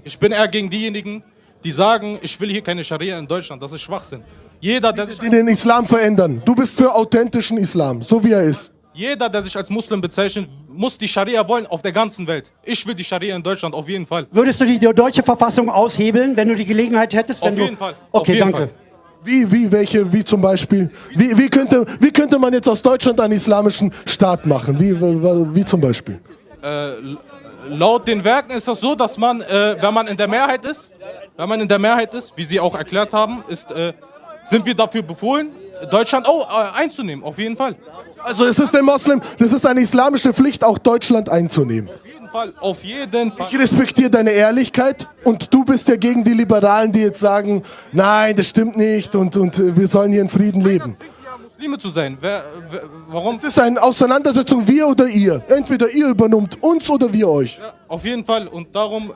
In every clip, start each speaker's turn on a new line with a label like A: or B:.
A: Ich bin eher gegen diejenigen, die sagen, ich will hier keine Scharia in Deutschland. Das ist Schwachsinn. Jeder, der sich
B: Die den Islam verändern. Du bist für authentischen Islam, so wie er ist.
A: Jeder, der sich als Muslim bezeichnet, muss die Scharia wollen auf der ganzen Welt. Ich will die Scharia in Deutschland auf jeden Fall.
C: Würdest du die deutsche Verfassung aushebeln, wenn du die Gelegenheit hättest?
A: Auf jeden Fall.
C: Okay, danke.
B: Wie zum Beispiel? Wie könnte man jetzt aus Deutschland einen islamischen Staat machen? Wie zum Beispiel?
A: Laut den Werken ist das so, dass man, wenn man in der Mehrheit ist, wie Sie auch erklärt haben, sind wir dafür befohlen, Deutschland einzunehmen, auf jeden Fall.
B: Also es ist den Moslem, das ist eine islamische Pflicht, auch Deutschland einzunehmen.
A: Auf jeden Fall.
B: Ich respektiere deine Ehrlichkeit und du bist ja gegen die Liberalen, die jetzt sagen, nein, das stimmt nicht und wir sollen hier in Frieden leben.
A: Muslime zu sein. Warum?
B: Es ist eine Auseinandersetzung, wir oder ihr. Entweder ihr übernimmt uns oder wir euch.
A: Ja, auf jeden Fall. Und darum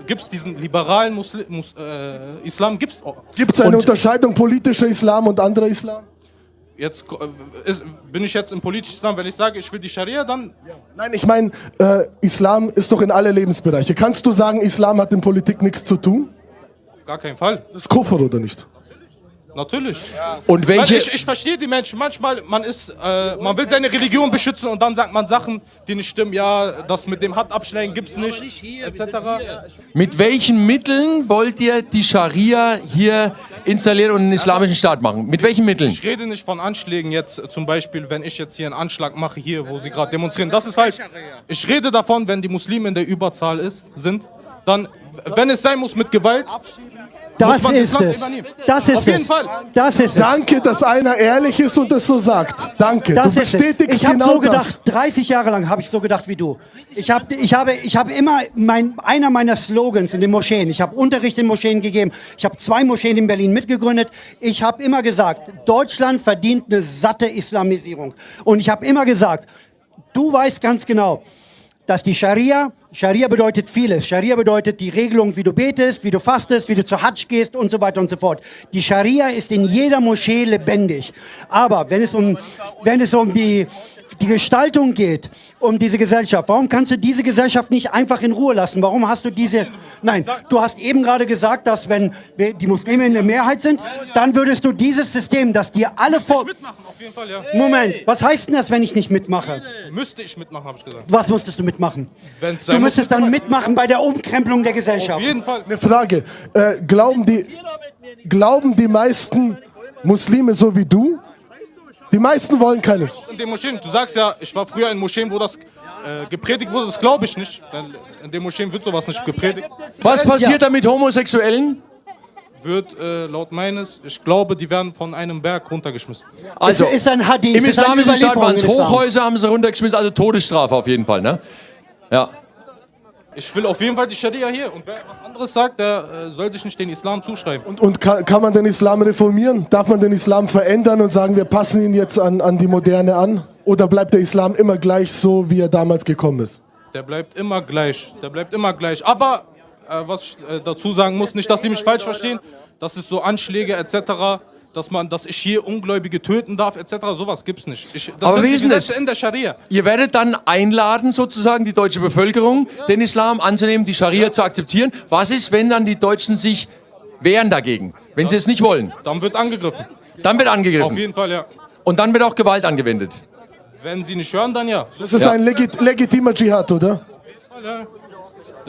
A: gibt es diesen liberalen Islam. Gibt
B: es eine Unterscheidung politischer Islam und anderer Islam?
A: Jetzt bin ich jetzt im politischen Islam, wenn ich sage, ich will die Scharia, dann...
B: Nein, ich meine, Islam ist doch in alle Lebensbereiche. Kannst du sagen, Islam hat in Politik nichts zu tun?
A: Auf gar keinen Fall.
B: Das ist Kufr, oder nicht?
A: Natürlich.
D: Und welche?
A: Ich verstehe die Menschen. Manchmal, man will seine Religion beschützen und dann sagt man Sachen, die nicht stimmen. Ja, das mit dem Handabschlägen gibt's nicht, etc.
D: Mit welchen Mitteln wollt ihr die Scharia hier installieren und einen islamischen Staat machen? Mit welchen Mitteln?
A: Ich rede nicht von Anschlägen jetzt, zum Beispiel, wenn ich jetzt hier einen Anschlag mache, hier, wo sie gerade demonstrieren. Das ist falsch. Ich rede davon, wenn die Muslime in der Überzahl sind, dann, wenn es sein muss, mit Gewalt.
C: Das ist es. Das ist
A: Auf jeden Fall.
C: Das ist es.
B: Danke, dass einer ehrlich ist und das so sagt. Danke.
C: Das
B: du bestätigst
C: ich habe
B: genau
C: so gedacht,
B: das.
C: 30 Jahre lang habe ich so gedacht wie du. Ich habe immer einer meiner Slogans in den Moscheen. Ich habe Unterricht in Moscheen gegeben. Ich habe 2 Moscheen in Berlin mitgegründet. Ich habe immer gesagt, Deutschland verdient eine satte Islamisierung. Und ich habe immer gesagt, du weißt ganz genau, dass die Scharia bedeutet vieles. Scharia bedeutet die Regelung, wie du betest, wie du fastest, wie du zur Hajj gehst und so weiter und so fort. Die Scharia ist in jeder Moschee lebendig. Aber wenn es um die Gestaltung geht, um diese Gesellschaft, warum kannst du diese Gesellschaft nicht einfach in Ruhe lassen? Warum hast du diese... Nein, du hast eben gerade gesagt, dass wenn die Muslime in der Mehrheit sind, dann würdest du dieses System, das dir alle vor...
A: Mitmachen, auf jeden Fall, ja.
C: Moment, was heißt denn das, wenn ich nicht mitmache?
A: Müsste ich mitmachen, habe ich gesagt.
C: Was musstest du mitmachen? Du müsstest dann mitmachen bei der Umkrempelung der Gesellschaft.
A: Auf jeden Fall.
B: Eine Frage. Glauben die meisten Muslime so wie du? Die meisten wollen keine.
A: In den Moscheen, du sagst ja, ich war früher in Moscheen, wo das gepredigt wurde, das glaube ich nicht. In den Moscheen wird sowas nicht gepredigt.
D: Was passiert da mit Homosexuellen?
A: Wird laut meines, ich glaube, die werden von einem Berg runtergeschmissen.
D: Also,
C: ist ein Hadith,
D: im
C: ist eine
D: islamischen Staat
C: Überlieferung
D: waren es
C: im Islam.
D: Hochhäuser, haben sie runtergeschmissen, also Todesstrafe auf jeden Fall, ne? Ja.
A: Ich will auf jeden Fall die Scharia hier. Und wer was anderes sagt, der soll sich nicht den Islam zuschreiben.
B: Und kann man den Islam reformieren? Darf man den Islam verändern und sagen, wir passen ihn jetzt an die Moderne an? Oder bleibt der Islam immer gleich so, wie er damals gekommen ist?
A: Der bleibt immer gleich. Der bleibt immer gleich. Aber was ich dazu sagen muss, nicht, dass Sie mich falsch verstehen, dass es so Anschläge etc., dass ich hier Ungläubige töten darf etc., sowas gibt's nicht.
D: Aber wie ist denn das?
A: In der Scharia.
D: Ihr werdet dann einladen, sozusagen die deutsche Bevölkerung, den Islam anzunehmen, die Scharia zu akzeptieren. Was ist, wenn dann die Deutschen sich wehren dagegen, wenn sie es nicht wollen?
A: Dann wird angegriffen.
D: Dann wird angegriffen.
A: Auf jeden Fall, ja.
D: Und dann wird auch Gewalt angewendet.
A: Wenn Sie nicht hören, dann ja.
B: Das ist ein legitimer Dschihad, oder?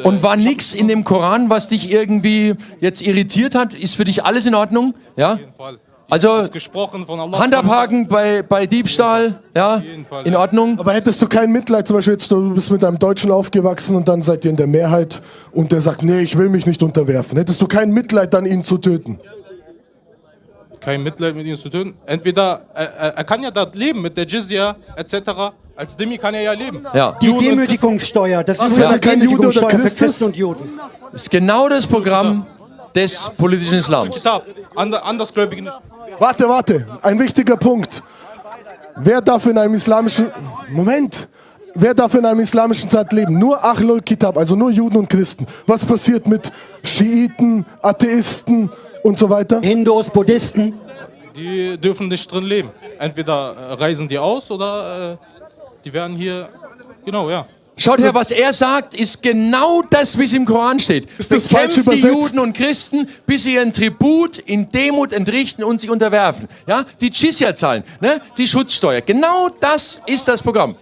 D: Und war nichts in dem Koran, was dich irgendwie jetzt irritiert hat? Ist für dich alles in Ordnung? Ja?
A: Auf jeden Fall.
D: Also
A: Gesprochen von Allah.
D: Hand abhaken bei Diebstahl, ja,
A: Fall,
D: in
A: ja.
D: Ordnung.
B: Aber hättest du kein Mitleid, zum Beispiel jetzt, du bist mit einem Deutschen aufgewachsen und dann seid ihr in der Mehrheit und der sagt, nee, ich will mich nicht unterwerfen. Hättest du kein Mitleid, dann ihn zu töten?
A: Kein Mitleid mit ihm zu töten. Entweder, er kann ja da leben mit der Jizya etc. Als Dhimmi kann er ja leben.
D: Ja.
C: Die Demütigungssteuer, das ist
B: wenn er
C: eine
B: kein Jude oder
C: Demütigungssteuer für
B: Christ ist?
C: Christen und Juden.
D: Das ist genau das Programm des politischen Islams.
A: Kitab. Andersgläubige nicht.
B: Warte, ein wichtiger Punkt. Wer darf in einem islamischen... Moment. Wer darf in einem islamischen Staat leben? Nur Ahlul Kitab, also nur Juden und Christen. Was passiert mit Schiiten, Atheisten und so weiter?
C: Hindus, Buddhisten.
A: Die dürfen nicht drin leben. Entweder reisen die aus oder die werden hier, genau, ja.
D: Schaut her, was er sagt, ist genau das, wie es im Koran steht.
B: Ist das falsch
D: Bekämpft die
B: übersetzt?
D: Juden und Christen, bis sie ihren Tribut in Demut entrichten und sich unterwerfen. Ja? Die Jizya zahlen, ne? Die Schutzsteuer. Genau das ist das Programm.